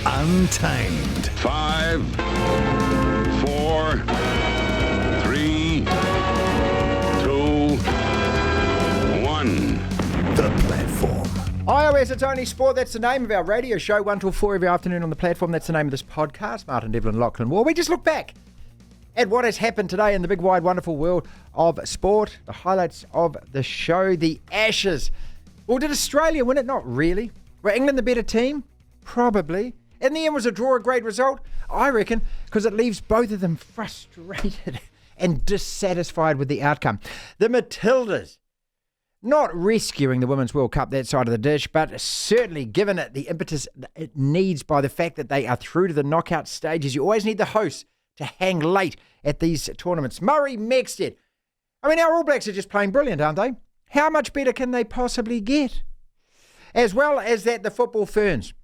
Untamed. 5, 4, 3, 2, 1. The Platform. iOS, it's only sport. That's the name of our radio show. 1 till 4 every afternoon on the platform. That's the name of this podcast. Martin, Devlin, Lachlan Wall. We just look back at what has happened today in the big, wide, wonderful world of sport. The highlights of the show, the Ashes. Well, did Australia win it? Not really. Were England the better team? Probably. In the end, was a draw a great result? I reckon, because it leaves both of them frustrated and dissatisfied with the outcome. The Matildas, not rescuing the Women's World Cup, that side of the dish, but certainly given it the impetus it needs by the fact that they are through to the knockout stages. You always need the hosts to hang late at these tournaments. Murray Mexted. I mean, our All Blacks are just playing brilliant, aren't they? How much better can they possibly get? As well as that, the Football Ferns.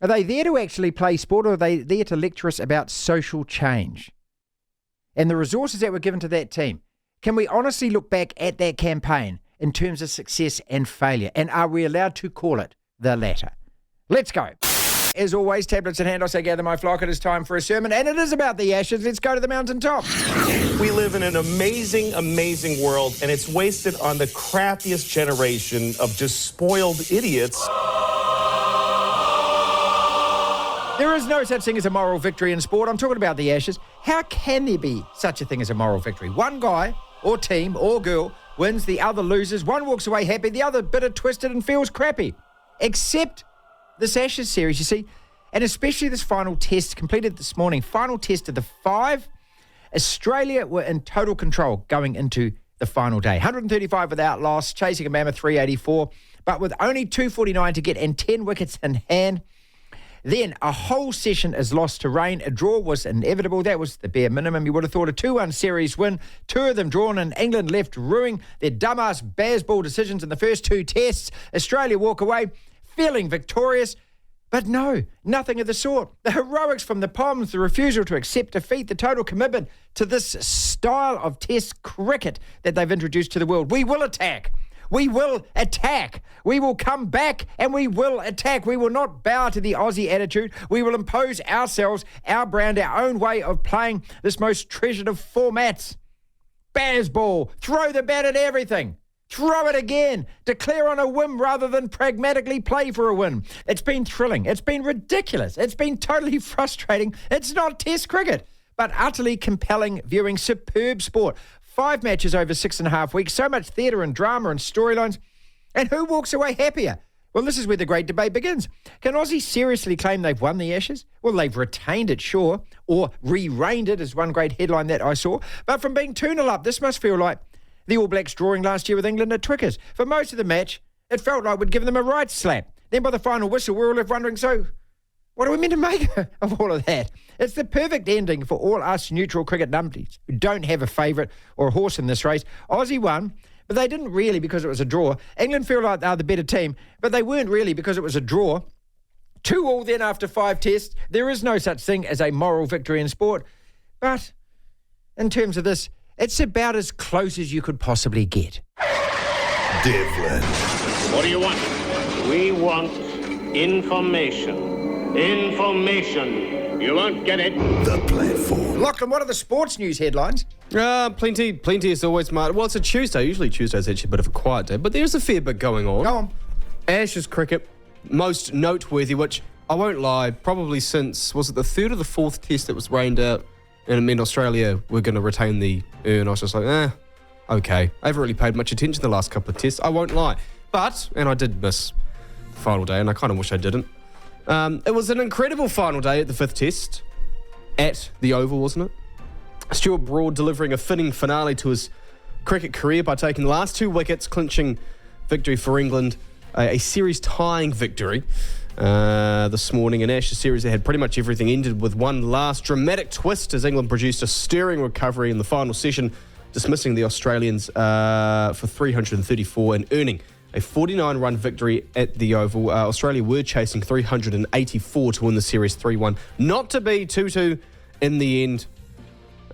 Are they there to actually play sport, or are they there to lecture us about social change? And the resources that were given to that team, can we honestly look back at that campaign in terms of success and failure? And are we allowed to call it the latter? Let's go. As always, tablets in hand, I say gather my flock. It is time for a sermon, and it is about the Ashes. Let's go to the mountaintop. We live in an amazing, amazing world, and it's wasted on the crappiest generation of just spoiled idiots. There is no such thing as a moral victory in sport. I'm talking about the Ashes. How can there be such a thing as a moral victory? One guy or team or girl wins, the other loses. One walks away happy, the other bitter, twisted, and feels crappy. Except this Ashes series, you see, and especially this final test completed this morning. Final test of the 5. Australia were in total control going into the final day. 135 without loss, chasing a mammoth 384, but with only 249 to get and 10 wickets in hand. Then a whole session is lost to rain. A draw was inevitable. That was the bare minimum. You would have thought a 2-1 series win. 2 of them drawn, and England left ruining their dumbass baseball decisions in the first 2 tests. Australia walk away feeling victorious. But no, nothing of the sort. The heroics from the Poms, the refusal to accept defeat, the total commitment to this style of test cricket that they've introduced to the world. We will attack. We will attack. We will come back and we will attack. We will not bow to the Aussie attitude. We will impose ourselves, our brand, our own way of playing this most treasured of formats. Baseball. Throw the bat at everything. Throw it again. Declare on a whim rather than pragmatically play for a win. It's been thrilling. It's been ridiculous. It's been totally frustrating. It's not test cricket, but utterly compelling viewing. Superb sport. 5 matches over 6.5 weeks, so much theatre and drama and storylines. And who walks away happier? Well, this is where the great debate begins. Can Aussie seriously claim they've won the Ashes? Well, they've retained it, sure, or re-reigned it is one great headline that I saw. But from being 2-0 up, this must feel like the All Blacks drawing last year with England at Twickers. For most of the match, it felt like we'd given them a right slap. Then by the final whistle, we're all left wondering, so what are we meant to make of all of that? It's the perfect ending for all us neutral cricket numpties who don't have a favourite or a horse in this race. Aussie won, but they didn't really because it was a draw. England feel like they're the better team, but they weren't really because it was a draw. 2-2 then after 5 tests. There is no such thing as a moral victory in sport. But in terms of this, it's about as close as you could possibly get. Devlin. What do you want? We want information. Information. You won't get it. The Platform. Lachlan, what are the sports news headlines? Plenty as always, Martin. Well, it's a Tuesday. Usually Tuesday's actually a bit of a quiet day, but there's a fair bit going on. Go on. Ashes cricket, most noteworthy, which I won't lie, probably since, was it the 3rd or the 4th test that was rained out, and it meant Australia were going to retain the urn. I was just like, okay. I haven't really paid much attention the last couple of tests, I won't lie. But, and I did miss the final day, and I kind of wish I didn't. It was an incredible final day at the 5th test at the Oval, wasn't it? Stuart Broad delivering a fitting finale to his cricket career by taking the last 2 wickets, clinching victory for England, a series-tying victory this morning. An Ashes series that had pretty much everything ended with one last dramatic twist as England produced a stirring recovery in the final session, dismissing the Australians for 334 and earning a 49-run victory at the Oval. Australia were chasing 384 to win the series 3-1. Not to be 2-2 in the end.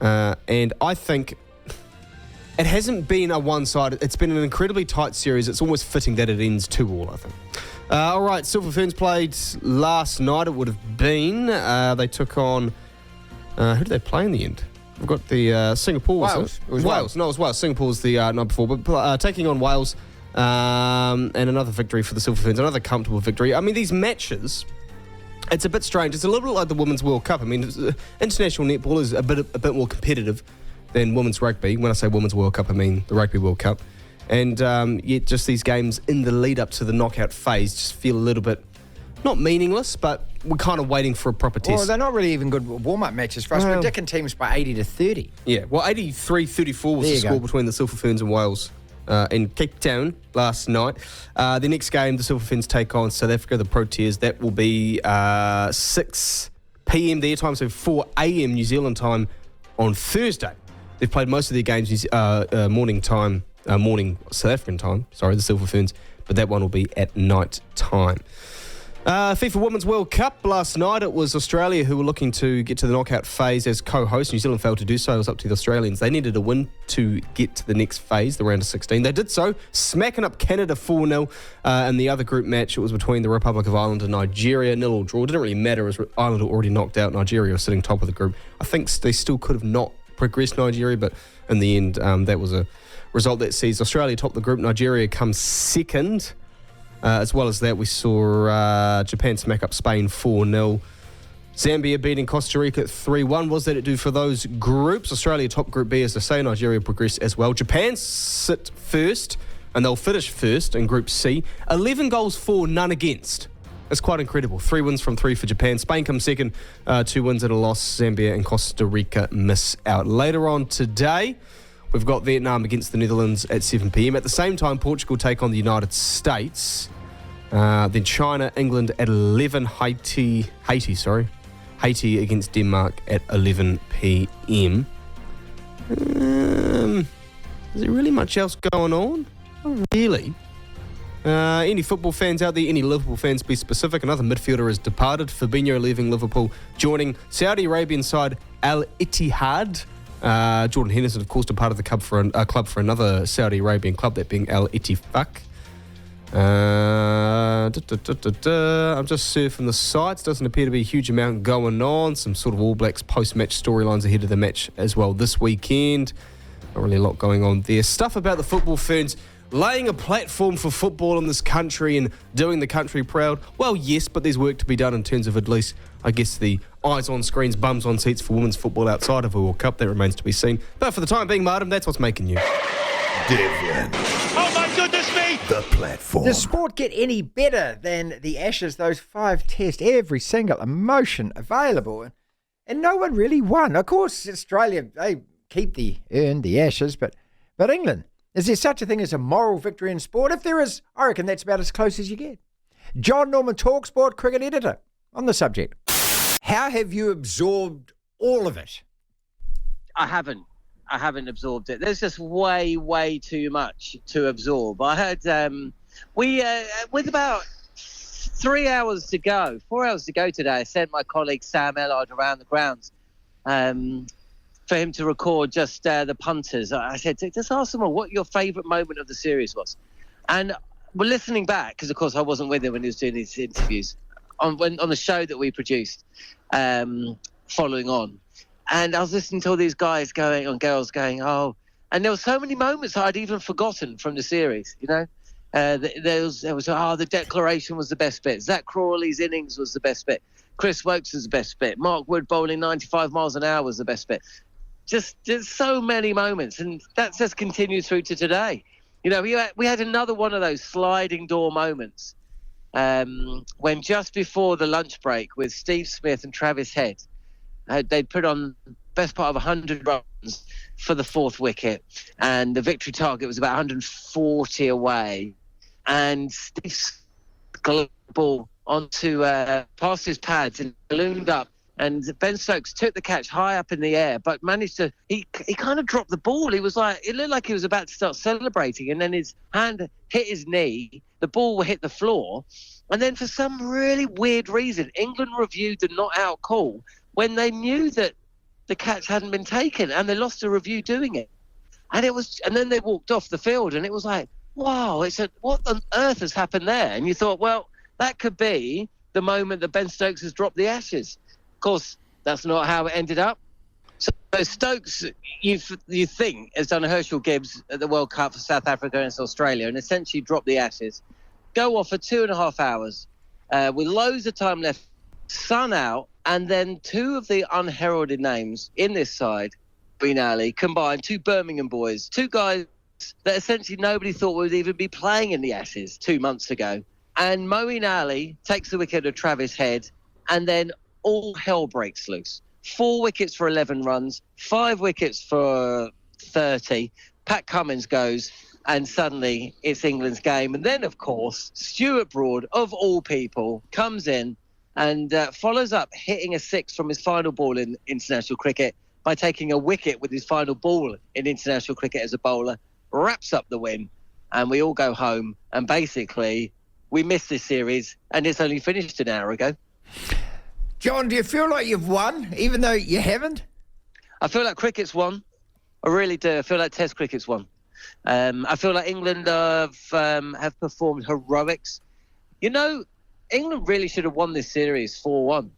And I think it hasn't been a one-sided. It's been an incredibly tight series. It's almost fitting that it ends 2-2, I think. All right, Silver Ferns played last night, it would have been. They took on... who did they play in the end? We've got the Singapore. Wales. It was Wales. No, it was Wales. Singapore was the night before. But taking on Wales and another victory for the Silver Ferns, another comfortable victory. I mean, these matches, it's a bit strange. It's a little bit like the Women's World Cup. I mean, international netball is a bit more competitive than women's rugby. When I say Women's World Cup, I mean the Rugby World Cup. And yet just these games in the lead up to the knockout phase just feel a little bit, not meaningless, but we're kind of waiting for a proper test. Well, they're not really even good warm-up matches for us. We're dicking teams by 80-30. Yeah, well, 83-34 was the score between the Silver Ferns and Wales in Cape Town last night. The next game, the Silver Ferns take on South Africa, the Proteas. That will be 6 p.m. their time, so 4 a.m. New Zealand time on Thursday. They've played most of their games morning South African time, the Silver Ferns, but that one will be at night time. FIFA Women's World Cup last night, it was Australia who were looking to get to the knockout phase as co-host. New Zealand failed to do so. It was up to the Australians. They needed a win to get to the next phase, the round of 16. They did so, smacking up Canada 4-0. And the other group match, it was between the Republic of Ireland and Nigeria, 0-0 draw. It didn't really matter as Ireland had already knocked out Nigeria, was sitting top of the group. I think they still could have not progressed Nigeria, but in the end, that was a result that sees Australia top the group. Nigeria comes second. As well as that, we saw Japan smack up Spain 4-0. Zambia beating Costa Rica 3-1. What does that do for those groups? Australia top Group B, as I say. Nigeria progress as well. Japan sit first, and they'll finish first in Group C. 11 goals for, none against. That's quite incredible. 3 wins from 3 for Japan. Spain comes second. 2 wins and a loss. Zambia and Costa Rica miss out. Later on today, we've got Vietnam against the Netherlands at 7 p.m. At the same time, Portugal take on the United States. Then China, England at 11. Haiti against Denmark at 11 p.m. Is there really much else going on? Not really. Any football fans out there? Any Liverpool fans, be specific? Another midfielder has departed. Fabinho leaving Liverpool, joining Saudi Arabian side Al Ittihad. Jordan Henderson, of course, departed the club for another Saudi Arabian club, that being Al Ittifaq. I'm just surfing the sites. Doesn't appear to be a huge amount going on. Some sort of All Blacks post-match storylines ahead of the match as well this weekend. Not really a lot going on there. Stuff about the Football Ferns laying a platform for football in this country and doing the country proud. Well, yes, but there's work to be done in terms of at least, I guess, the eyes on screens, bums on seats for women's football outside of a World Cup. That remains to be seen. But for the time being, Martin, that's what's making you. Devlin. Oh my goodness me! The platform. Does sport get any better than the Ashes? Those 5 tests, every single emotion available, and no one really won. Of course, Australia, they keep the Ashes, but England, is there such a thing as a moral victory in sport? If there is, I reckon that's about as close as you get. Jon Norman, talkSPORT cricket editor, on the subject. How have you absorbed all of it? I haven't absorbed it. There's just way too much to absorb. I heard with about 4 hours to go today, I sent my colleague Sam Ellard around the grounds for him to record just the punters. I said, just ask them all what your favourite moment of the series was. And we're listening back, because of course I wasn't with him when he was doing these interviews, on the show that we produced following on. And I was listening to all these guys going, and girls going, oh, and there were so many moments I'd even forgotten from the series, you know. There was the declaration was the best bit. Zach Crawley's innings was the best bit. Chris Wokes was the best bit. Mark Wood bowling 95 miles an hour was the best bit. Just so many moments, and that's just continued through to today. You know, we had another one of those sliding door moments when just before the lunch break with Steve Smith and Travis Head, they'd put on best part of 100 runs for the 4th wicket, and the victory target was about 140 away, and Steve got the ball onto past his pads and ballooned up, and Ben Stokes took the catch high up in the air, but managed to, he kind of dropped the ball. It looked like he was about to start celebrating, and then his hand hit his knee, the ball hit the floor, and then for some really weird reason, England reviewed the not out call when they knew that the catch hadn't been taken, and they lost a review doing it. And then they walked off the field, and it was like, wow, what on earth has happened there? And you thought, well, that could be the moment that Ben Stokes has dropped the Ashes. Of course, that's not how it ended up. So Stokes, you think, has done a Herschel Gibbs at the World Cup for South Africa against Australia and essentially dropped the Ashes. Go off for 2.5 hours with loads of time left, sun out, and then two of the unheralded names in this side, Moeen Ali, combined, two Birmingham boys, two guys that essentially nobody thought would even be playing in the Ashes 2 months ago. And Moeen Ali takes the wicket of Travis Head, and then all hell breaks loose. 4 wickets for 11 runs, 5 wickets for 30. Pat Cummins goes, and suddenly it's England's game. And then, of course, Stuart Broad, of all people, comes in and follows up hitting a 6 from his final ball in international cricket by taking a wicket with his final ball in international cricket as a bowler, wraps up the win, and we all go home. And basically, we missed this series, and it's only finished an hour ago. John, do you feel like you've won, even though you haven't? I feel like cricket's won. I really do. I feel like Test cricket's won. I feel like England have performed heroics. You know, England really should have won this series 4-1.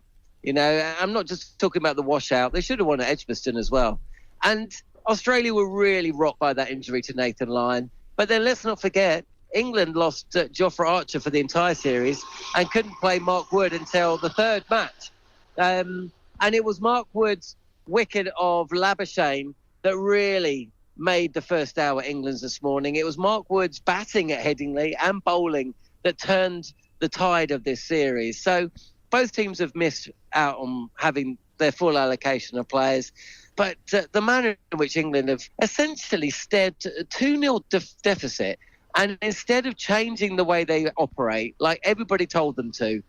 You know, I'm not just talking about the washout. They should have won at Edgbaston as well. And Australia were really rocked by that injury to Nathan Lyon. But then let's not forget, England lost Jofra Archer for the entire series and couldn't play Mark Wood until the third match. And it was Mark Wood's wicket of Labuschagne that really made the first hour England's this morning. It was Mark Wood's batting at Headingley and bowling that turned the tide of this series. So both teams have missed out on having their full allocation of players. But the manner in which England have essentially stared a 2-0 deficit, and instead of changing the way they operate, like everybody told them to,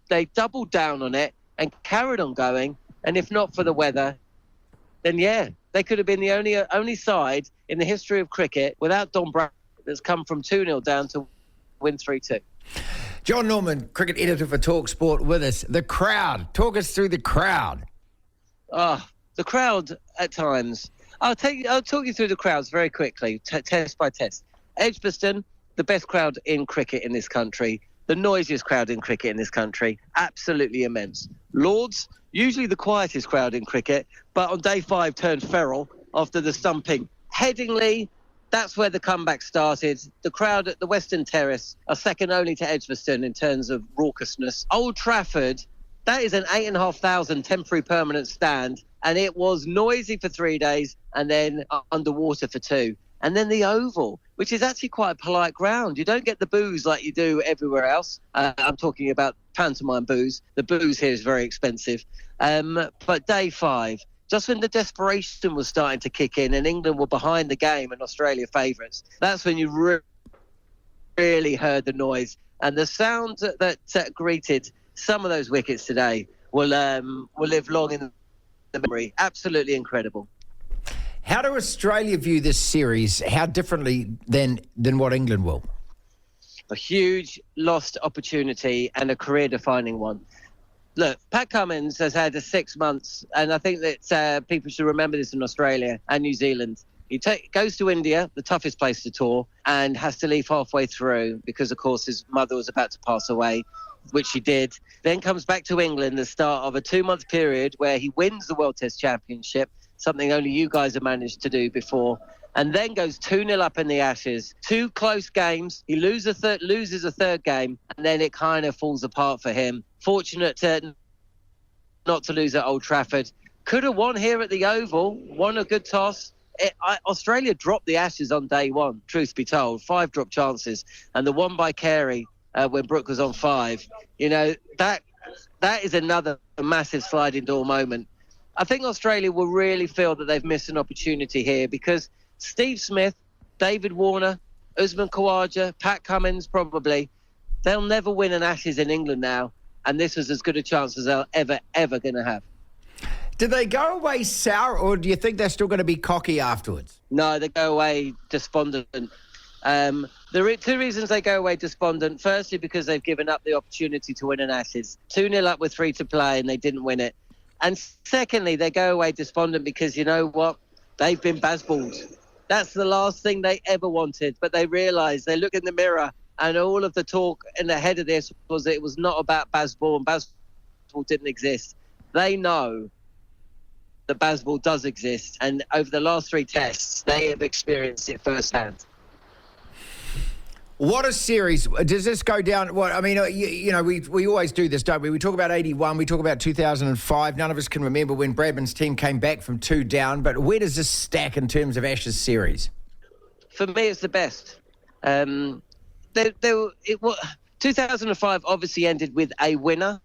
they doubled down on it and carried on going. And if not for the weather, then yeah, they could have been the only side in the history of cricket without Don Bradman that's come from 2-0 down to win 3-2. Jon Norman, cricket editor for talkSPORT, with us. The crowd. Talk us through the crowd. Oh, the crowd at times. I'll talk you through the crowds very quickly, test by test. Edgbaston, the best crowd in cricket in this country, the noisiest crowd in cricket in this country, absolutely immense. Lords, usually the quietest crowd in cricket, but on day 5 turned feral after the stumping. Headingley, that's where the comeback started. The crowd at the Western Terrace are second only to Edgbaston in terms of raucousness. Old Trafford, that is an 8,500 temporary permanent stand, and it was noisy for 3 days and then underwater for 2. And then the Oval, which is actually quite a polite ground. You don't get the booze like you do everywhere else. I'm talking about pantomime booze. The booze here is very expensive. But day 5, just when the desperation was starting to kick in and England were behind the game and Australia favourites, that's when you really heard the noise. And the sound that greeted some of those wickets today will live long in the memory. Absolutely incredible. How do Australia view this series? How differently than what England will? A huge lost opportunity and a career-defining one. Look, Pat Cummins has had 6 months, and I think that people should remember this in Australia and New Zealand. He goes to India, the toughest place to tour, and has to leave halfway through because, of course, his mother was about to pass away, which he did. Then comes back to England, the start of a 2-month period where he wins the World Test Championship, something only you guys have managed to do before, and then goes 2-0 up in the Ashes. 2 close games. He loses a third game, and then it kind of falls apart for him. Fortunate not to lose at Old Trafford. Could have won here at the Oval, won a good toss. Australia dropped the Ashes on day 1, truth be told. 5 drop chances, and the one by Carey when Brooke was on 5. You know, that is another massive sliding door moment. I think Australia will really feel that they've missed an opportunity here because Steve Smith, David Warner, Usman Khawaja, Pat Cummins probably, they'll never win an Ashes in England now, and this was as good a chance as they're ever going to have. Do they go away sour, or do you think they're still going to be cocky afterwards? No, they go away despondent. There are 2 reasons they go away despondent. Firstly, because they've given up the opportunity to win an Ashes. 2-0 up with 3 to play, and they didn't win it. And secondly, they go away despondent because, you know what, they've been basballed. That's the last thing they ever wanted. But they realise, they look in the mirror and all of the talk in the head of this was that it was not about Bazball, and Bazball didn't exist. They know that Bazball does exist, and over the last 3 tests, they have experienced it firsthand. What a series. Does this go down? Well, I mean, we always do this, don't we? We talk about 81, we talk about 2005. None of us can remember when Bradman's team came back from 2 down, but where does this stack in terms of Ashes series? For me, it's the best. 2005 obviously ended with a winner.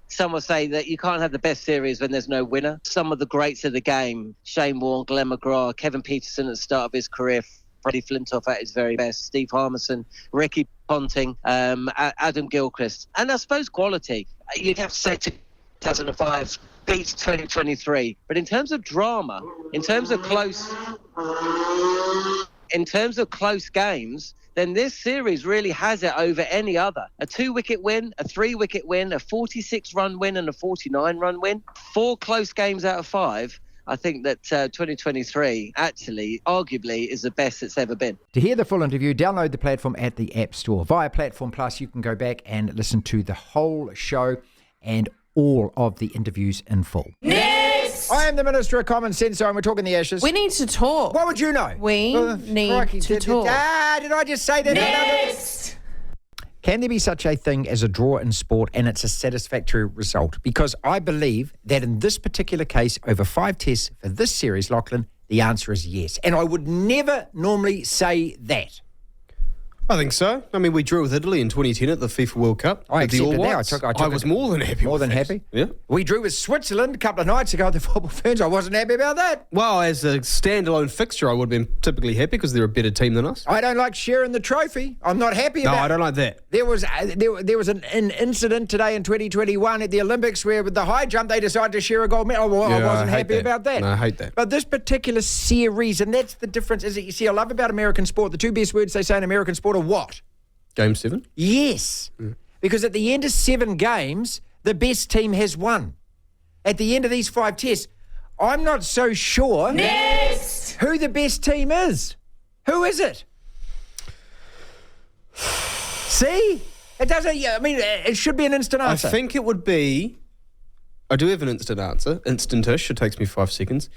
Some will say that you can't have the best series when there's no winner. Some of the greats of the game, Shane Warne, Glenn McGrath, Kevin Peterson at the start of his career, Freddie Flintoff at his very best, Steve Harmison, Ricky Ponting, Adam Gilchrist. And I suppose quality, you'd have to say 2005 beats 2023. But in terms of drama, in terms of close games, then this series really has it over any other. A 2-wicket win, a 3-wicket win, a 46-run win and a 49-run win. 4 close games out of 5. I think that 2023 actually, arguably, is the best it's ever been. To hear the full interview, download the platform at the App Store. Via Platform Plus, you can go back and listen to the whole show and all of the interviews in full. Next! I am the Minister of Common Sense, and we're talking the Ashes. We need to talk. What would you know? We need to talk. Did I just say that? Next! Can there be such a thing as a draw in sport and it's a satisfactory result? Because I believe that in this particular case, over 5 tests for this series, Lachlan, the answer is yes. And I would never normally say that. I think so. I mean, we drew with Italy in 2010 at the FIFA World Cup. I with the All accepted that. Whites. I was more than happy. More with than that. happy? Yeah. We drew with Switzerland a couple of nights ago at the Football Ferns. I wasn't happy about that. Well, as a standalone fixture, I would have been typically happy because they're a better team than us. I don't like sharing the trophy. I'm not happy about it. No, I don't like that. There was an incident today in 2021 at the Olympics where with the high jump they decided to share a gold medal. Well, I wasn't happy about that. No, I hate that. But this particular series, and that's the difference, is that you see, I love about American sport, the 2 best words they say in American sport are what? Game 7? Yes. Because at the end of 7 games, the best team has won. At the end of these 5 tests, I'm not so sure who the best team is. Who is it? See? It doesn't, I mean, it should be an instant answer. I think it would be... I do have an instant answer. Instantish. It takes me 5 seconds.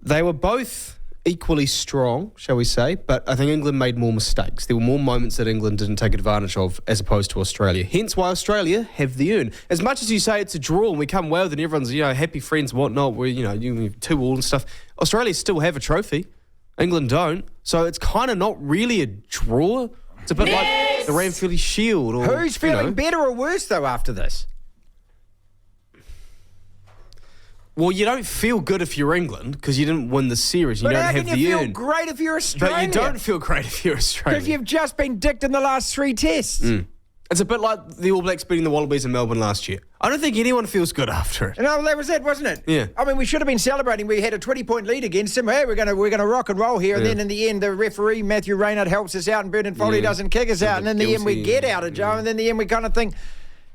They were both equally strong, shall we say, but I think England made more mistakes. There were more moments that England didn't take advantage of as opposed to Australia. Hence why Australia have the urn. As much as you say it's a draw and we come well and everyone's, happy friends and whatnot, where, you 2-2 and stuff, Australia still have a trophy. England don't. So it's kind of not really a draw. It's a bit like the Ranfurly Shield. Or, who's feeling better or worse, though, after this? Well, you don't feel good if you're England because you didn't win the series. But You don't how have can the you urn. feel great if you're Australia? But you don't feel great if you're Australia. Because you've just been dicked in the last 3 tests. It's a bit like the All Blacks beating the Wallabies in Melbourne last year. I don't think anyone feels good after it. No, that was it, wasn't it? Yeah. I mean, we should have been celebrating. We had a 20-point lead against them. Hey, we're gonna rock and roll here. And then in the end, the referee, Matthew Reynard, helps us out and Brendan Foley doesn't kick us out. And in the end, we get out of Joe. And then in the end, we kind of think,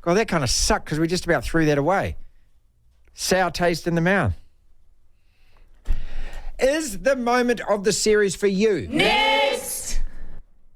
God, that kind of sucked because we just about threw that away. Sour taste in the mouth. Is the moment of the series for you? Next!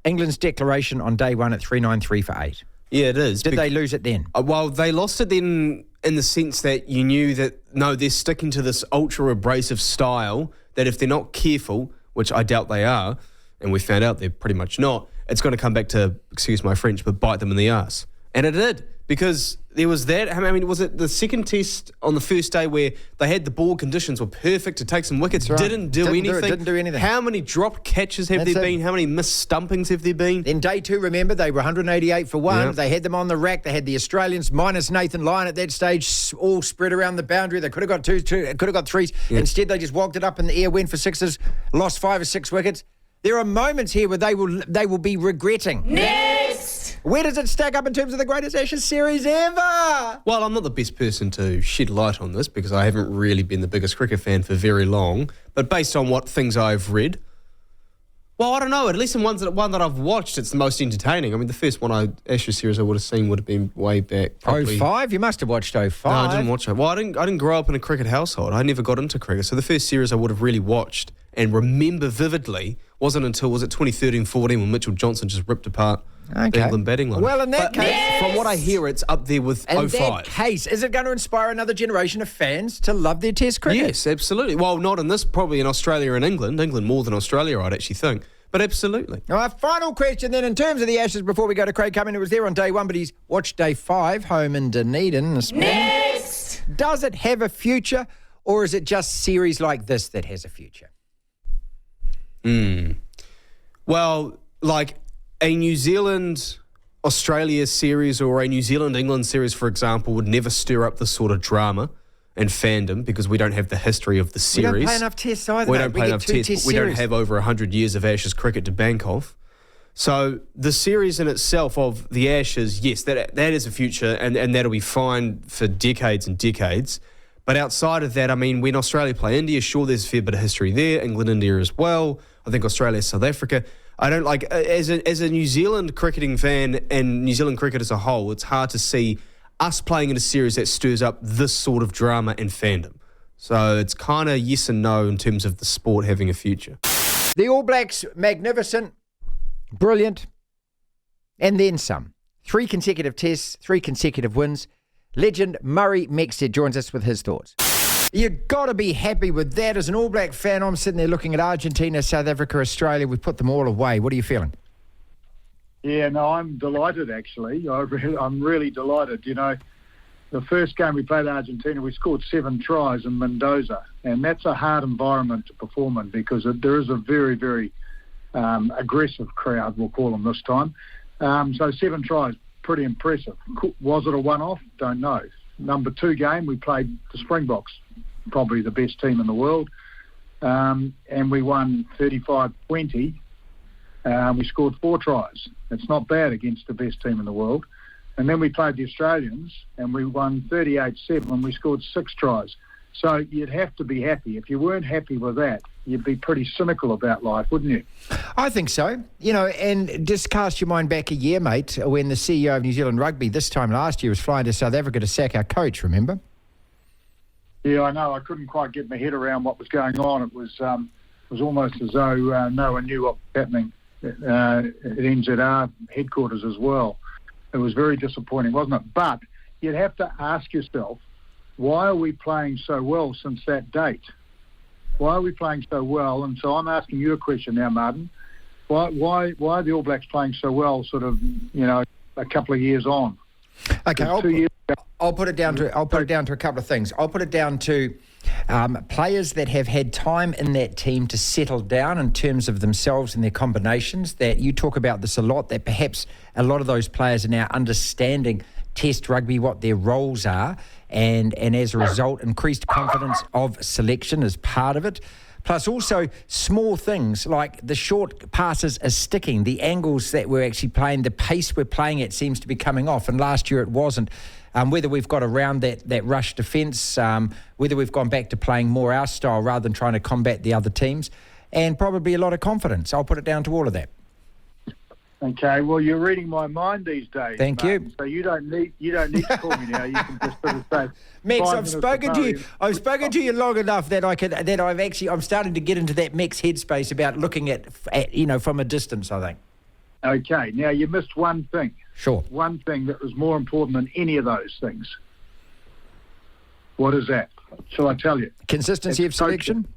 England's declaration on day 1 at 393 for 8. Yeah, it is. Did they lose it then? Well, they lost it then in the sense that you knew that, no, they're sticking to this ultra-abrasive style that if they're not careful, which I doubt they are, and we found out they're pretty much not, it's going to come back to, excuse my French, but bite them in the arse. And it did, because there was that. I mean, was it the second test on the first day where they had the ball conditions were perfect to take some wickets, right. didn't do anything? How many dropped catches have there been? How many missed stumpings have there been? Then day 2, remember, they were 188 for 1. Yep. They had them on the rack. They had the Australians minus Nathan Lyon at that stage all spread around the boundary. They could have got 2, could have got 3s. Yep. Instead, they just walked it up in the air, went for 6s, lost 5 or 6 wickets. There are moments here where they will be regretting. Next! Where does it stack up in terms of the greatest Ashes series ever? Well, I'm not the best person to shed light on this because I haven't really been the biggest cricket fan for very long. But based on what things I've read, well, I don't know. At least in one that I've watched, it's the most entertaining. I mean, the first Ashes series I would have seen would have been way back. Probably. 05? You must have watched 05. No, I didn't watch it. Well, I didn't grow up in a cricket household. I never got into cricket. So the first series I would have really watched and remember vividly wasn't until, was it 2013-14 when Mitchell Johnson just ripped apart the England batting line. Well, in that case... From what I hear, it's up there with 05. In that case, is it going to inspire another generation of fans to love their Test cricket? Yes, absolutely. Well, not in this, probably in Australia and England. England more than Australia, I'd actually think. But absolutely. All right, final question then. In terms of the Ashes, before we go to Craig Cumming, it was there on day 1, but he's watched day 5, home in Dunedin this morning. Next! Does it have a future, or is it just series like this that has a future? Well, like a New Zealand-Australia series or a New Zealand-England series, for example, would never stir up this sort of drama and fandom because we don't have the history of the series. We don't play enough tests either. We don't play enough tests, but we don't have over 100 years of Ashes cricket to bank off. So the series in itself of the Ashes, yes, that is a future and that'll be fine for decades and decades. But outside of that, I mean, when Australia play India, sure, there's a fair bit of history there. England, India as well. I think Australia, South Africa. I don't like, as a New Zealand cricketing fan and New Zealand cricket as a whole, it's hard to see us playing in a series that stirs up this sort of drama and fandom. So it's kind of yes and no in terms of the sport having a future. The All Blacks, magnificent, brilliant, and then some. 3 consecutive tests, 3 consecutive wins. Legend Murray Mexted joins us with his thoughts. You've got to be happy with that. As an All Black fan, I'm sitting there looking at Argentina, South Africa, Australia. We've put them all away. What are you feeling? Yeah, no, I'm delighted, actually. I'm really delighted. You know, the first game we played Argentina, we scored 7 tries in Mendoza, and that's a hard environment to perform in because there is a very, very aggressive crowd, we'll call them this time. So 7 tries, pretty impressive. Was it a one-off? Don't know. Number 2 game, we played the Springboks, probably the best team in the world, and we won 35-20. We scored 4 tries. It's not bad against the best team in the world. And then we played the Australians and we won 38-7 and we scored 6 tries. So you'd have to be happy. If you weren't happy with that, you'd be pretty cynical about life, wouldn't you? I think so. You know, and just cast your mind back a year, mate, when the CEO of New Zealand Rugby this time last year was flying to South Africa to sack our coach, remember? Yeah, I know. I couldn't quite get my head around what was going on. It was almost as though no one knew what was happening at NZR headquarters as well. It was very disappointing, wasn't it? But you'd have to ask yourself, why are we playing so well since that date? Why are we playing so well? And so I'm asking you a question now, Martin. Why are the All Blacks playing so well sort of, you know, a couple of years on? Okay, I'll put it down to a couple of things. I'll put it down to players that have had time in that team to settle down in terms of themselves and their combinations. That you talk about this a lot, that perhaps a lot of those players are now understanding Test rugby, what their roles are, and as a result, increased confidence of selection is part of it. Plus also small things like the short passes are sticking, the angles that we're actually playing, the pace we're playing at seems to be coming off, and last year it wasn't. Whether we've got around that rush defence, whether we've gone back to playing more our style rather than trying to combat the other teams, and probably a lot of confidence. I'll put it down to all of that. Okay, well, you're reading my mind these days. Thank you. So you don't need to call me now. You can just sort of say, Mex, I've spoken to you. I've spoken to you long enough that I'm starting to get into that Mex headspace about looking at from a distance, I think. Okay, now you missed one thing. Sure. One thing that was more important than any of those things. What is that? Shall I tell you? Consistency of selection?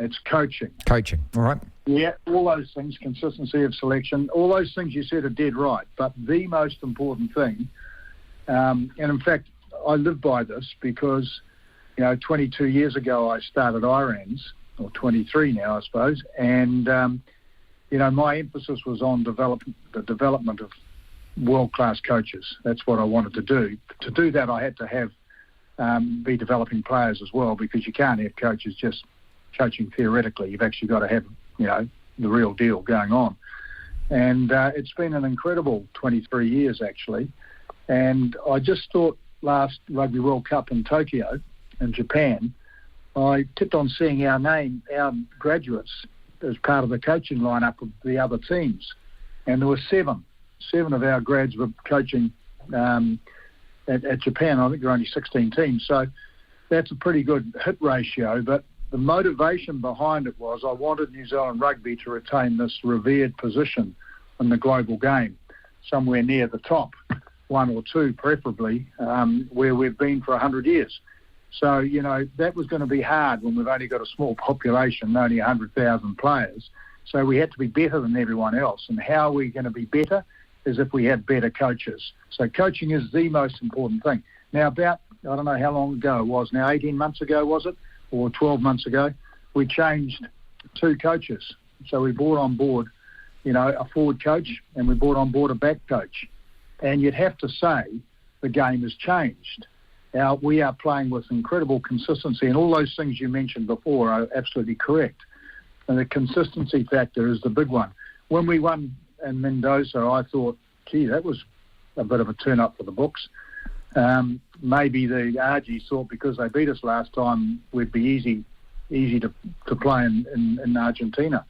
It's coaching. Coaching, all right. Yeah, all those things, consistency of selection, all those things you said are dead right. But the most important thing, and in fact, I live by this because, 22 years ago I started IRANS, or 23 now, I suppose, and, my emphasis was on the development of world-class coaches. That's what I wanted to do. To do that, I had to have be developing players as well, because you can't have coaches just coaching theoretically. You've actually got to have, the real deal going on. And it's been an incredible 23 years, actually. And I just thought last Rugby World Cup in Tokyo, in Japan, I kept on seeing our graduates, as part of the coaching lineup of the other teams. And there were seven of our grads were coaching at Japan. I think there were only 16 teams. So that's a pretty good hit ratio. But the motivation behind it was I wanted New Zealand rugby to retain this revered position in the global game, somewhere near the top, one or two preferably, where we've been for 100 years. So, that was going to be hard when we've only got a small population, only 100,000 players. So we had to be better than everyone else. And how are we going to be better is if we have better coaches. So coaching is the most important thing. Now, I don't know how long ago it was now, 18 months ago, was it? Or 12 months ago, we changed 2 coaches. So we brought on board, a forward coach, and we brought on board a back coach. And you'd have to say the game has changed. Now, we are playing with incredible consistency, and all those things you mentioned before are absolutely correct. And the consistency factor is the big one. When we won in Mendoza, I thought, gee, that was a bit of a turn-up for the books. Maybe the RGs thought because they beat us last time, we'd be easy to play in Argentina.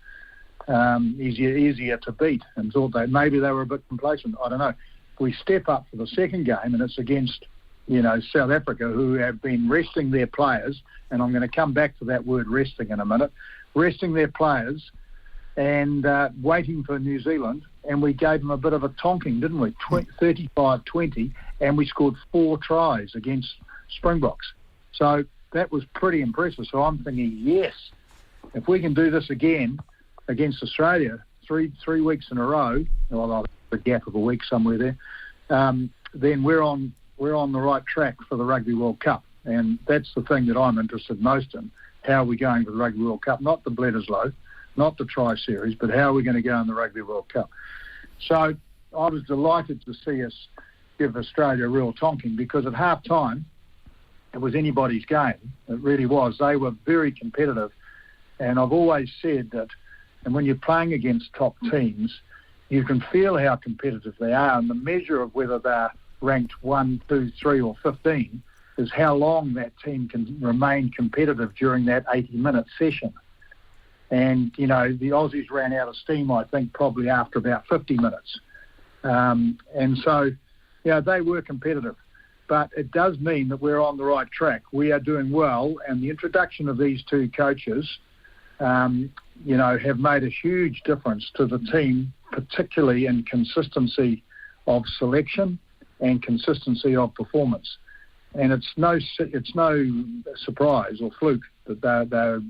Easier to beat, and thought maybe they were a bit complacent. I don't know. We step up for the second game, and it's against South Africa, who have been resting their players, and I'm going to come back to that word resting in a minute, resting their players and waiting for New Zealand, and we gave them a bit of a tonking, didn't we? 35-20, and we scored 4 tries against Springboks. So that was pretty impressive. So I'm thinking, yes, if we can do this again against Australia, three weeks in a row, well, a gap of a week somewhere there, then we're on the right track for the Rugby World Cup. And that's the thing that I'm interested most in. How are we going for the Rugby World Cup? Not the Bledisloe, not the Tri-Series, but how are we going to go in the Rugby World Cup? So I was delighted to see us give Australia a real tonking, because at half-time, it was anybody's game. It really was. They were very competitive. And I've always said that, and when you're playing against top teams, you can feel how competitive they are. And the measure of whether they're ranked 1, 2, 3 or 15 is how long that team can remain competitive during that 80-minute session. And, the Aussies ran out of steam, I think, probably after about 50 minutes. And so, they were competitive. But it does mean that we're on the right track. We are doing well, and the introduction of these 2 coaches, have made a huge difference to the team, particularly in consistency of selection and consistency of performance. And it's no surprise or fluke that they're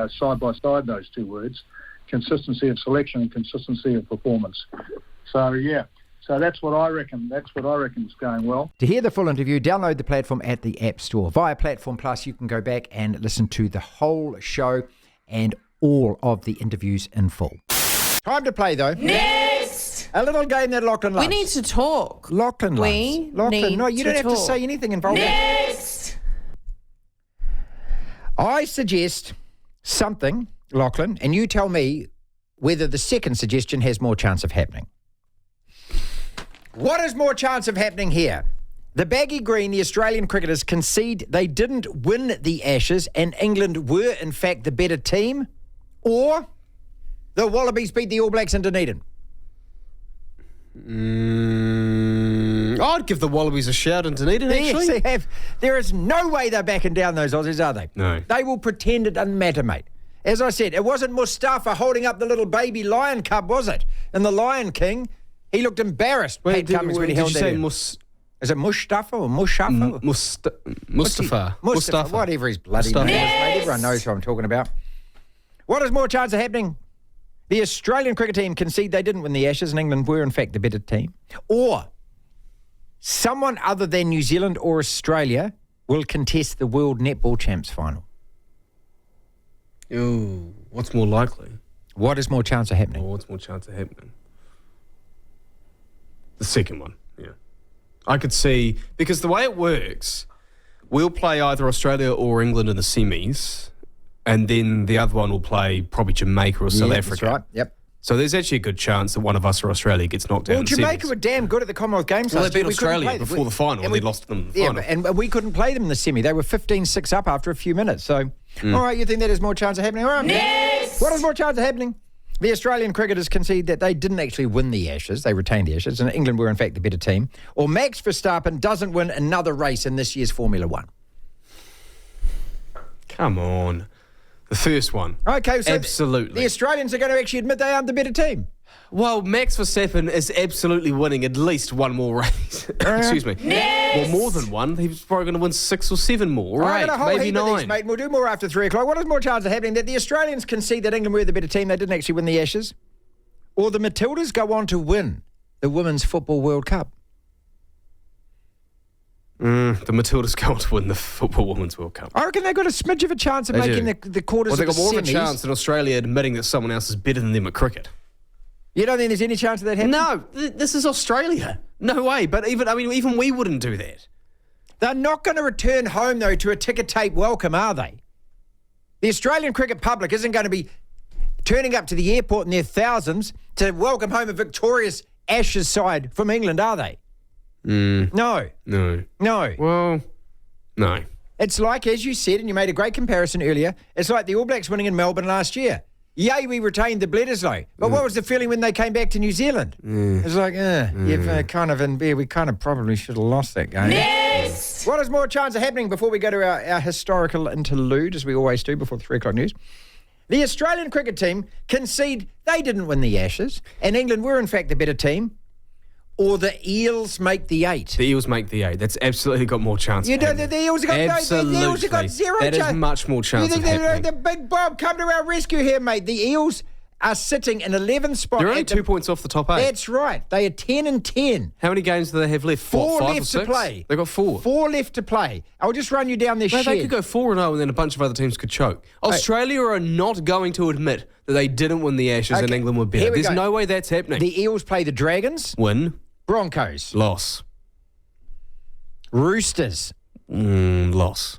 side by side, those 2 words, consistency of selection and consistency of performance. So that's what I reckon. That's what I reckon is going well. To hear the full interview, download the platform at the App Store. Via Platform Plus, you can go back and listen to the whole show and all of the interviews in full. Time to play, though. Next! A little game that Lachlan loves. We need to talk. Lachlan loves. Lachlan, no, you don't have to say anything involved. Next! I suggest something, Lachlan, and you tell me whether the second suggestion has more chance of happening. What is more chance of happening here? The baggy green, the Australian cricketers, concede they didn't win the Ashes and England were, in fact, the better team? Or the Wallabies beat the All Blacks in Dunedin? I'd give the Wallabies a shout in Dunedin, actually. Yes, they have. There is no way they're backing down those Aussies, are they? No. They will pretend it doesn't matter, mate. As I said, it wasn't Mustafa holding up the little baby lion cub, was it? And the Lion King, he looked embarrassed. Pat Cummins when he held that in. Is it Mustafa or Mushafa? Mustafa. Whatever his bloody name is, mate. Everyone knows who I'm talking about. What is more chance of happening? The Australian cricket team concede they didn't win the Ashes and England were, in fact, the better team. Or someone other than New Zealand or Australia will contest the World Netball Champs final. Ooh, what's more likely? What is more chance of happening? What's more chance of happening? The second one, yeah. I could see, because the way it works, we'll play either Australia or England in the semis, and then the other one will play probably Jamaica or South Africa. That's right, yep. So there's actually a good chance that one of us or Australia gets knocked out in the Jamaica semis. were damn good at the Commonwealth Games Well, last they year. beat Australia before the final, and we lost to them in the final. And we couldn't play them in the semi. They were 15-6 up after a few minutes. So, all right, you think that is more chance of happening? All right. Next! What is more chance of happening? The Australian cricketers concede that they didn't actually win the Ashes. They retained the Ashes, and England were, in fact, the better team. Or Max Verstappen doesn't win another race in this year's Formula One. Come on. The first one. Okay, so absolutely. the Australians are going to actually admit they aren't the better team. Well, Max Verstappen is absolutely winning at least one more race. Excuse me. Next. Well, more than one. He's probably going to win 6 or 7 more. I Right, got a whole maybe heap of 9. these, mate. We'll do more after 3 o'clock. What is more chance of happening? That the Australians concede that England were the better team, they didn't actually win the Ashes? Or the Matildas go on to win the Women's Football World Cup? The Matildas go on to win the Football Women's World Cup. I reckon they've got a smidge of a chance of They making do. the quarters Well, they've of got the more of a semis. chance than Australia admitting that someone else is better than them at cricket. You don't think there's any chance of that happening? No, this is Australia. No way. But even we wouldn't do that. They're not going to return home, though, to a ticker tape welcome, are they? The Australian cricket public isn't going to be turning up to the airport in their thousands to welcome home a victorious Ashes side from England, are they? No. No. No. Well, no. It's like, as you said, and you made a great comparison earlier, it's like the All Blacks winning in Melbourne last year. Yay, we retained the Bledisloe. But what was the feeling when they came back to New Zealand? It's like, you've kind of in there. We kind of probably should have lost that game. Next. What is more chance of happening before we go to our historical interlude, as we always do before the 3 o'clock news? The Australian cricket team concede they didn't win the Ashes, and England were in fact the better team, or the Eels make the 8. The Eels make the 8. That's absolutely got more chance. You know, the Eels have got absolutely. The Eels have got zero That chance. is much more chance You of think happening. the big Bob come to our rescue here, mate? The Eels are sitting in 11th spot. They're only 2 points off the top 8. That's right. They are 10 and 10. How many games do they have left? 4 5 left or 6? to play. They've got 4. 4 left to play. I'll just run you down their Well, shed. they could go 4-0 and then a bunch of other teams could choke. Australia are not going to admit that they didn't win the Ashes and Okay, England were better. here we There's go. no way that's happening. The Eels play the Dragons, Win. Broncos, Loss. Roosters, Loss.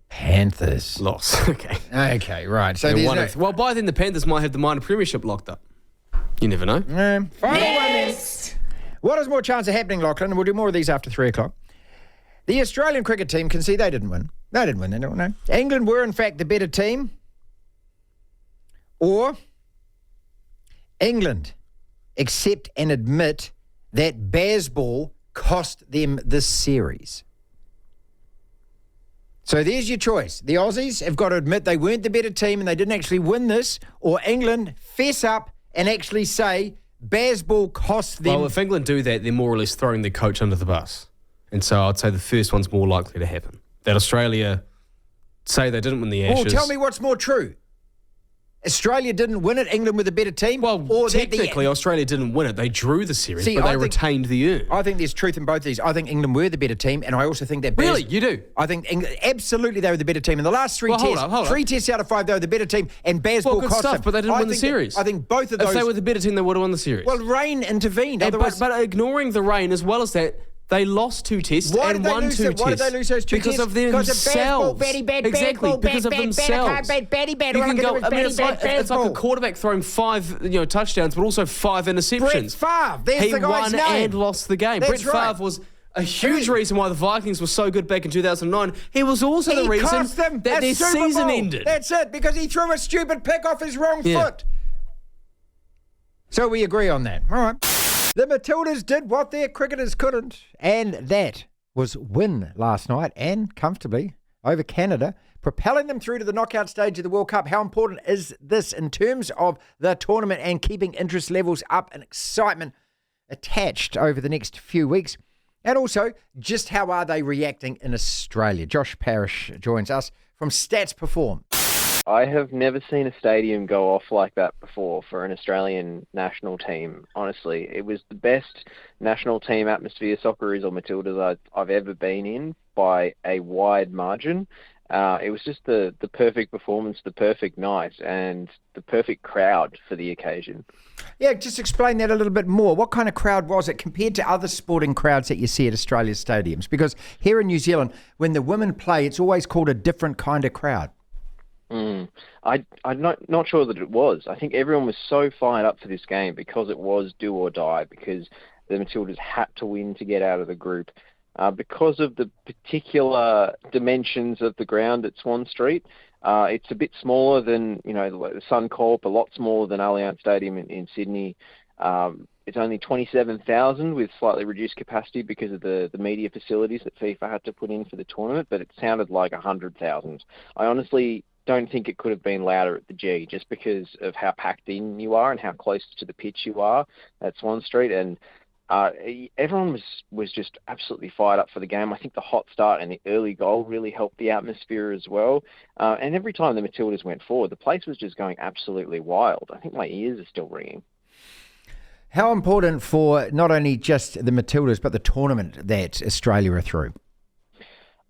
Panthers. Loss. Okay. Okay, right. So And there's one no... of- well, by then the Panthers might have the minor premiership locked up. You never know. Final one then. Next. What is more chance of happening, Lachlan? And we'll do more of these after 3 o'clock. The Australian cricket team can see they didn't win. They didn't win, they don't know. England were, in fact, the better team. Or England accept and admit that baseball cost them this series. So there's your choice. The Aussies have got to admit they weren't the better team and they didn't actually win this, or England fess up and actually say baseball cost them. Well, if England do that, they're more or less throwing their coach under the bus. And so I'd say the first one's more likely to happen. That Australia say they didn't win the Ashes. Well, tell me what's more true. Australia didn't win it, England were the better team? Well, or technically, Australia didn't win it. They drew the series, See, but I they think- retained the urn. I think there's truth in both of these. I think England were the better team, and I also think that... Really? You do? I think absolutely they were the better team. In the last 3 Well, hold tests, up, hold up. 3 tests out of 5, they were the better team, and baseball Well, good cost stuff, them. but they didn't I win the think series. I think both of those... If they were the better team, they would have won the series. Well, rain intervened. but Otherwise, ignoring the rain as well as that, they lost 2 tests Why and did they won lose 2 them? tests. Why did they lose those 2 because tests? of themselves. Because of baseball, very bad exactly, baseball, because bad, of bad, themselves. bad. You All I can can go. do is I mean, bad, it's like bad it's like a baseball. quarterback throwing 5 touchdowns, but also 5 interceptions. Brett Favre, there's he the guy's won name. and lost the game. That's Brett right. Favre was a huge reason why the Vikings were so good back in 2009. He was also the reason cost them that a their Super season Bowl. ended. That's it, because he threw a stupid pick off his wrong Yeah. foot. So we agree on that. All right. The Matildas did what their cricketers couldn't, and that was win last night, and comfortably over Canada, propelling them through to the knockout stage of the World Cup. How important is this in terms of the tournament and keeping interest levels up and excitement attached over the next few weeks? And also, just how are they reacting in Australia? Josh Parish joins us from Stats Perform. I have never seen a stadium go off like that before for an Australian national team, honestly. It was the best national team atmosphere, Socceroos or Matildas, I've ever been in by a wide margin. It was just the perfect performance, the perfect night, and the perfect crowd for the occasion. Yeah, just explain that a little bit more. What kind of crowd was it compared to other sporting crowds that you see at Australia's stadiums? Because here in New Zealand, when the women play, it's always called a different kind of crowd. I'm not sure that it was. I think everyone was so fired up for this game because it was do or die, because the Matildas had to win to get out of the group. Because of the particular dimensions of the ground at Swan Street, it's a bit smaller than, the Suncorp, a lot smaller than Allianz Stadium in Sydney. It's only 27,000 with slightly reduced capacity because of the media facilities that FIFA had to put in for the tournament, but it sounded like 100,000. I honestly don't think it could have been louder at the G, just because of how packed in you are and how close to the pitch you are at Swan Street. And everyone was just absolutely fired up for the game. I think the hot start and the early goal really helped the atmosphere as well. And every time the Matildas went forward, the place was just going absolutely wild. I think my ears are still ringing. How important for not only just the Matildas, but the tournament that Australia are through?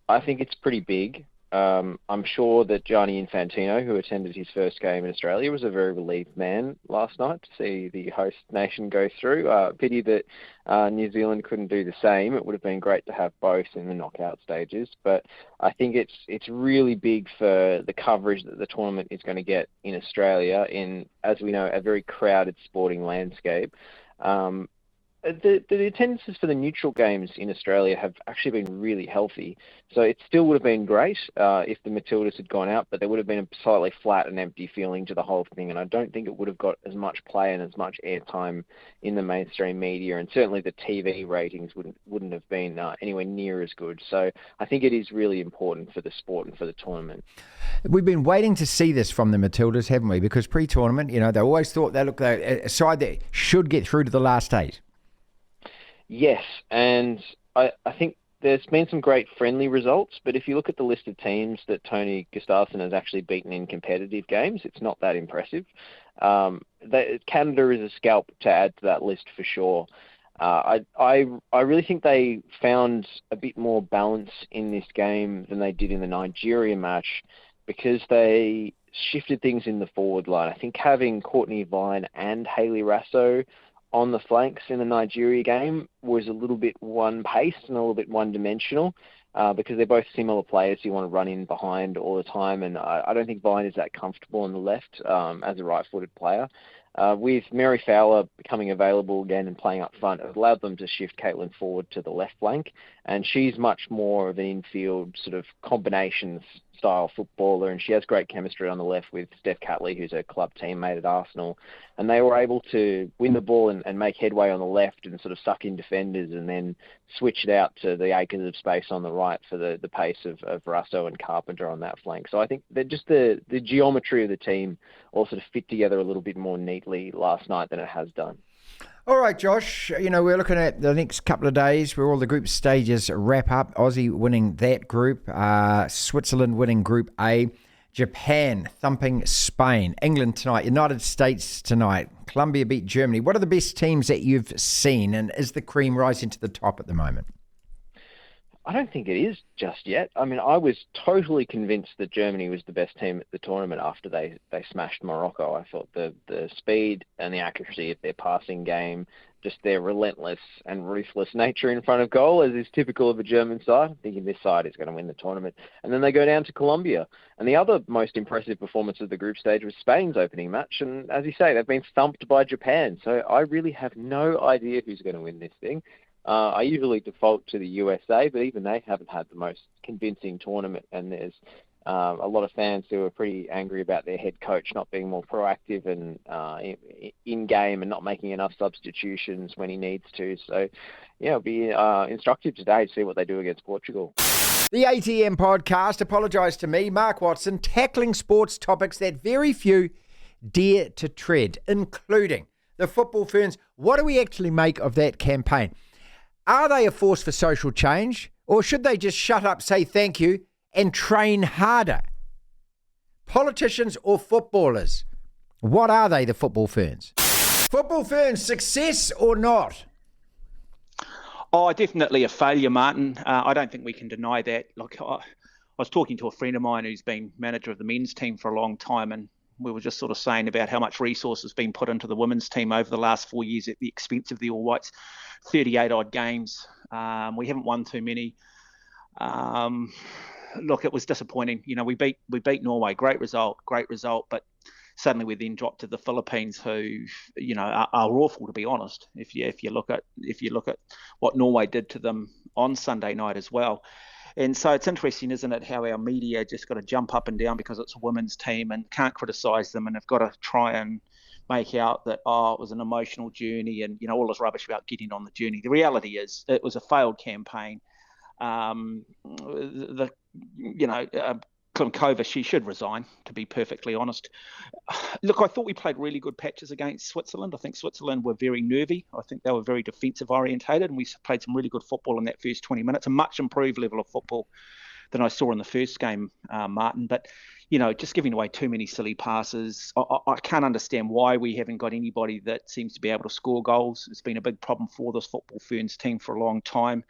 I think it's pretty big. I'm sure that Gianni Infantino, who attended his first game in Australia, was a very relieved man last night to see the host nation go through. Pity that New Zealand couldn't do the same. It would have been great to have both in the knockout stages. But I think it's really big for the coverage that the tournament is going to get in Australia in, as we know, a very crowded sporting landscape. The attendances for the neutral games in Australia have actually been really healthy. So it still would have been great if the Matildas had gone out, but there would have been a slightly flat and empty feeling to the whole thing. And I don't think it would have got as much play and as much airtime in the mainstream media. And certainly the TV ratings wouldn't have been anywhere near as good. So I think it is really important for the sport and for the tournament. We've been waiting to see this from the Matildas, haven't we? Because pre-tournament, they always thought they're a side that should get through to the last 8. Yes, and I think there's been some great friendly results, but if you look at the list of teams that Tony Gustafsson has actually beaten in competitive games, it's not that impressive. Canada is a scalp to add to that list for sure. I really think they found a bit more balance in this game than they did in the Nigeria match, because they shifted things in the forward line. I think having Courtney Vine and Hayley Rasso on the flanks in the Nigeria game was a little bit one-paced and a little bit one-dimensional because they're both similar players you want to run in behind all the time, and I don't think Vine is that comfortable on the left as a right-footed player. With Mary Fowler becoming available again and playing up front, it allowed them to shift Caitlin forward to the left flank, and she's much more of an infield sort of combinations style footballer, and she has great chemistry on the left with Steph Catley, who's a club teammate at Arsenal. And they were able to win the ball and make headway on the left and sort of suck in defenders and then switch it out to the acres of space on the right for the pace of Russo and Carpenter on that flank. So I think that just the geometry of the team all sort of fit together a little bit more neatly last night than it has done. All right, Josh, we're looking at the next couple of days where all the group stages wrap up. Aussie winning that group, Switzerland winning Group A, Japan thumping Spain, England tonight, United States tonight, Colombia beat Germany. What are the best teams that you've seen, and is the cream rising to the top at the moment? I don't think it is just yet. I mean, I was totally convinced that Germany was the best team at the tournament after they smashed Morocco. I thought the speed and the accuracy of their passing game, just their relentless and ruthless nature in front of goal, as is typical of a German side. I'm thinking this side is going to win the tournament. And then they go down to Colombia. And the other most impressive performance of the group stage was Spain's opening match. And as you say, they've been thumped by Japan. So I really have no idea who's going to win this thing. I usually default to the USA, but even they haven't had the most convincing tournament. And there's a lot of fans who are pretty angry about their head coach not being more proactive and in-game and not making enough substitutions when he needs to. So, it'll be instructive today to see what they do against Portugal. The ATM podcast, apologise to me, Mark Watson, tackling sports topics that very few dare to tread, including the Football Ferns. What do we actually make of that campaign? Are they a force for social change, or should they just shut up, say thank you, and train harder? Politicians or footballers? What are they, the Football Ferns? Football Ferns, success or not? Oh, definitely a failure, Martin. I don't think we can deny that. Like, I was talking to a friend of mine who's been manager of the men's team for a long time, and we were just sort of saying about how much resource has been put into the women's team over the last 4 years at the expense of the All Whites. 38 odd games. We haven't won too many. Look, it was disappointing. We beat Norway. Great result. But suddenly we then dropped to the Philippines, who are awful, to be honest. If you look at what Norway did to them on Sunday night as well. And so it's interesting, isn't it, how our media just got to jump up and down because it's a women's team and can't criticise them, and have got to try and make out that, it was an emotional journey and, all this rubbish about getting on the journey. The reality is it was a failed campaign. Klimkova, she should resign, to be perfectly honest. Look, I thought we played really good patches against Switzerland. I think Switzerland were very nervy. I think they were very defensive orientated, and we played some really good football in that first 20 minutes, a much improved level of football than I saw in the first game, Martin. But, just giving away too many silly passes. I can't understand why we haven't got anybody that seems to be able to score goals. It's been a big problem for this Football Ferns team for a long time.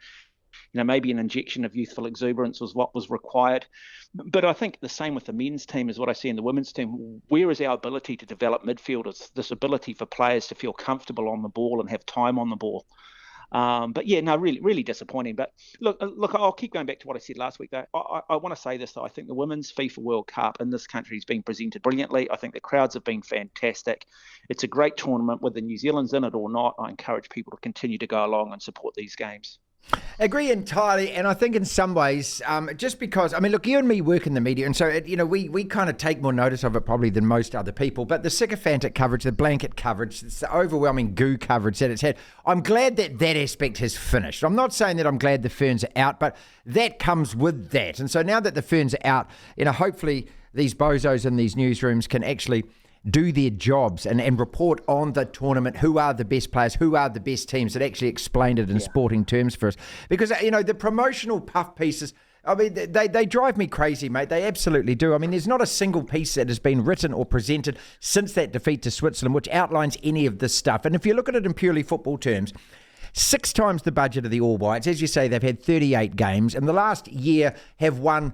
Maybe an injection of youthful exuberance was what was required. But I think the same with the men's team is what I see in the women's team. Where is our ability to develop midfielders, this ability for players to feel comfortable on the ball and have time on the ball? But yeah, no, really, really disappointing. But look, I'll keep going back to what I said last week, though. I want to say this, though. I think the Women's FIFA World Cup in this country has been presented brilliantly. I think the crowds have been fantastic. It's a great tournament, whether New Zealand's in it or not. I encourage people to continue to go along and support these games. Agree entirely, and I think in some ways, just because, look, you and me work in the media, and so, we kind of take more notice of it probably than most other people, but the sycophantic coverage, the blanket coverage, the overwhelming goo coverage that it's had, I'm glad that aspect has finished. I'm not saying that I'm glad the Ferns are out, but that comes with that, and so now that the Ferns are out, hopefully these bozos in these newsrooms can actually do their jobs and report on the tournament, who are the best players, who are the best teams, that actually explained it in sporting terms for us. Because, the promotional puff pieces, they drive me crazy, mate. They absolutely do. There's not a single piece that has been written or presented since that defeat to Switzerland which outlines any of this stuff. And if you look at it in purely football terms, 6 times the budget of the All Whites. As you say, they've had 38 games. And the last year have won,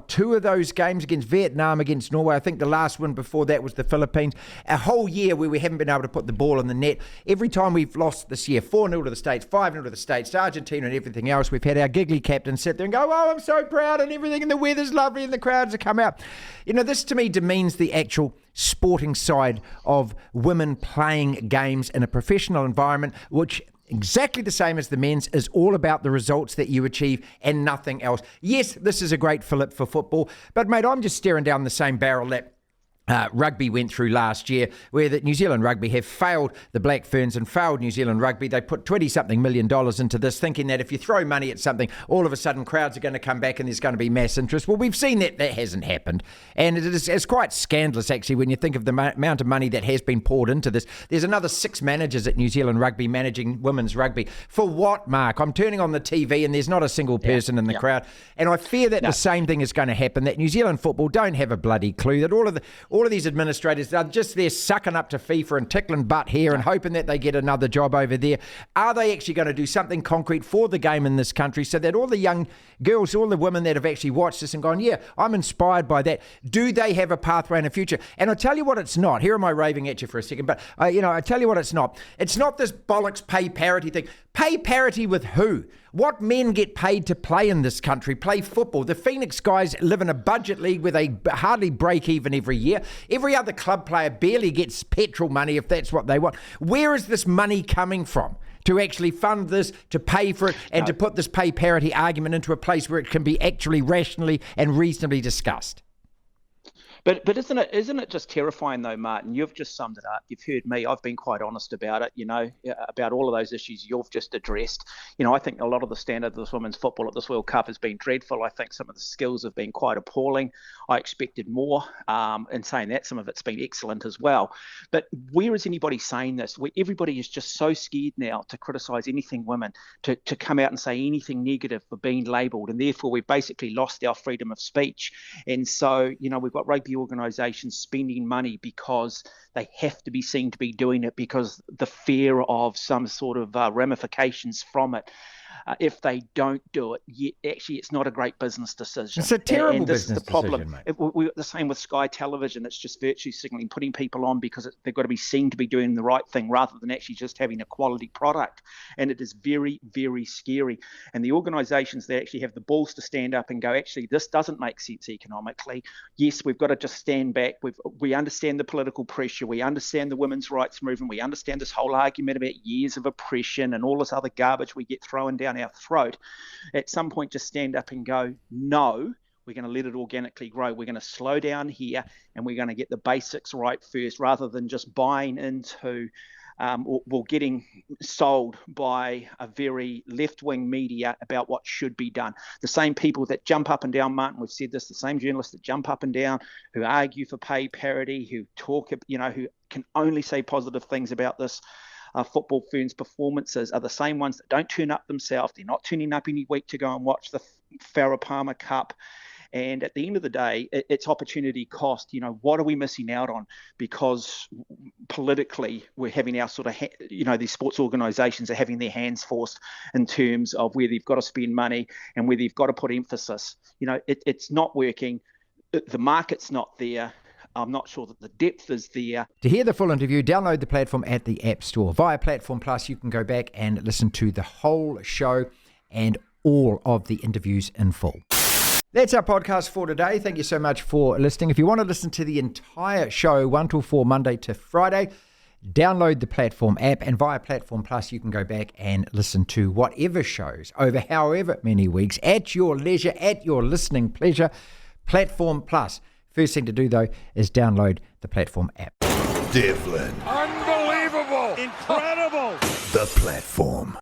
2 of those games against Vietnam, against Norway. I think the last one before that was the Philippines. A whole year where we haven't been able to put the ball in the net. Every time we've lost this year, 4-0 to the States, 5-0 to the States, to Argentina and everything else, we've had our giggly captain sit there and go, I'm so proud and everything, and the weather's lovely and the crowds have come out. This to me demeans the actual sporting side of women playing games in a professional environment, which exactly the same as the men's, is all about the results that you achieve and nothing else. Yes, this is a great fillip for football, but mate, I'm just staring down the same barrel that rugby went through last year, where the New Zealand Rugby have failed the Black Ferns and failed New Zealand Rugby. They put $20-something million into this, thinking that if you throw money at something, all of a sudden crowds are going to come back and there's going to be mass interest. Well, we've seen that hasn't happened. And it's quite scandalous, actually, when you think of the amount of money that has been poured into this. There's another 6 managers at New Zealand Rugby managing women's rugby. For what, Mark? I'm turning on the TV and there's not a single person in the crowd. And I fear that the same thing is going to happen, that New Zealand football don't have a bloody clue, that all of these administrators are just there sucking up to FIFA and tickling butt here and hoping that they get another job over there. Are they actually going to do something concrete for the game in this country so that all the young girls, all the women that have actually watched this and gone, yeah, I'm inspired by that, do they have a pathway in the future? And I tell you what it's not. Here am I raving at you for a second, but I tell you what it's not. It's not this bollocks pay parity thing. Pay parity with who? What men get paid to play in this country, play football? The Phoenix guys live in a budget league where they hardly break even every year. Every other club player barely gets petrol money if that's what they want. Where is this money coming from to actually fund this, to pay for it, and to put this pay parity argument into a place where it can be actually rationally and reasonably discussed? But isn't it just terrifying though, Martin? You've just summed it up. You've heard me. I've been quite honest about it, about all of those issues you've just addressed. I think a lot of the standard of this women's football at this World Cup has been dreadful. I think some of the skills have been quite appalling. I expected more. In saying that, some of it's been excellent as well. But where is anybody saying this? Everybody is just so scared now to criticise anything women, to come out and say anything negative for being labelled, and therefore we've basically lost our freedom of speech. And so, we've got rugby organisations spending money because they have to be seen to be doing it because the fear of some sort of ramifications from it. If they don't do it, actually, it's not a great business decision. It's a terrible business the problem. decision, mate. We're the same with Sky Television. It's just virtue signalling, putting people on because they've got to be seen to be doing the right thing rather than actually just having a quality product. And it is very, very scary. And the organisations that actually have the balls to stand up and go, actually, this doesn't make sense economically. Yes, we've got to just stand back. We understand the political pressure. We understand the women's rights movement. We understand this whole argument about years of oppression and all this other garbage we get thrown down our throat. At some point, just stand up and go, no, we're going to let it organically grow. We're going to slow down here and we're going to get the basics right first rather than just buying into or getting sold by a very left-wing media about what should be done. The same people that jump up and down, Martin, we've said this, the same journalists that jump up and down, who argue for pay parity, who talk, who can only say positive things about this Football Ferns performances, are the same ones that don't turn up themselves. They're not turning up any week to go and watch the Farah Palmer Cup. And at the end of the day, it's opportunity cost. What are we missing out on? Because politically, we're having our sort of, these sports organisations are having their hands forced in terms of where they've got to spend money and where they've got to put emphasis. It's not working. The market's not there. I'm not sure that the depth is there. To hear the full interview, download the platform at the App Store. Via Platform Plus, you can go back and listen to the whole show and all of the interviews in full. That's our podcast for today. Thank you so much for listening. If you want to listen to the entire show, 1 till 4, Monday to Friday, download the Platform app, and via Platform Plus, you can go back and listen to whatever shows over however many weeks at your leisure, at your listening pleasure. Platform Plus. First thing to do, though, is download the Platform app. Devlin. Unbelievable. Incredible. The Platform.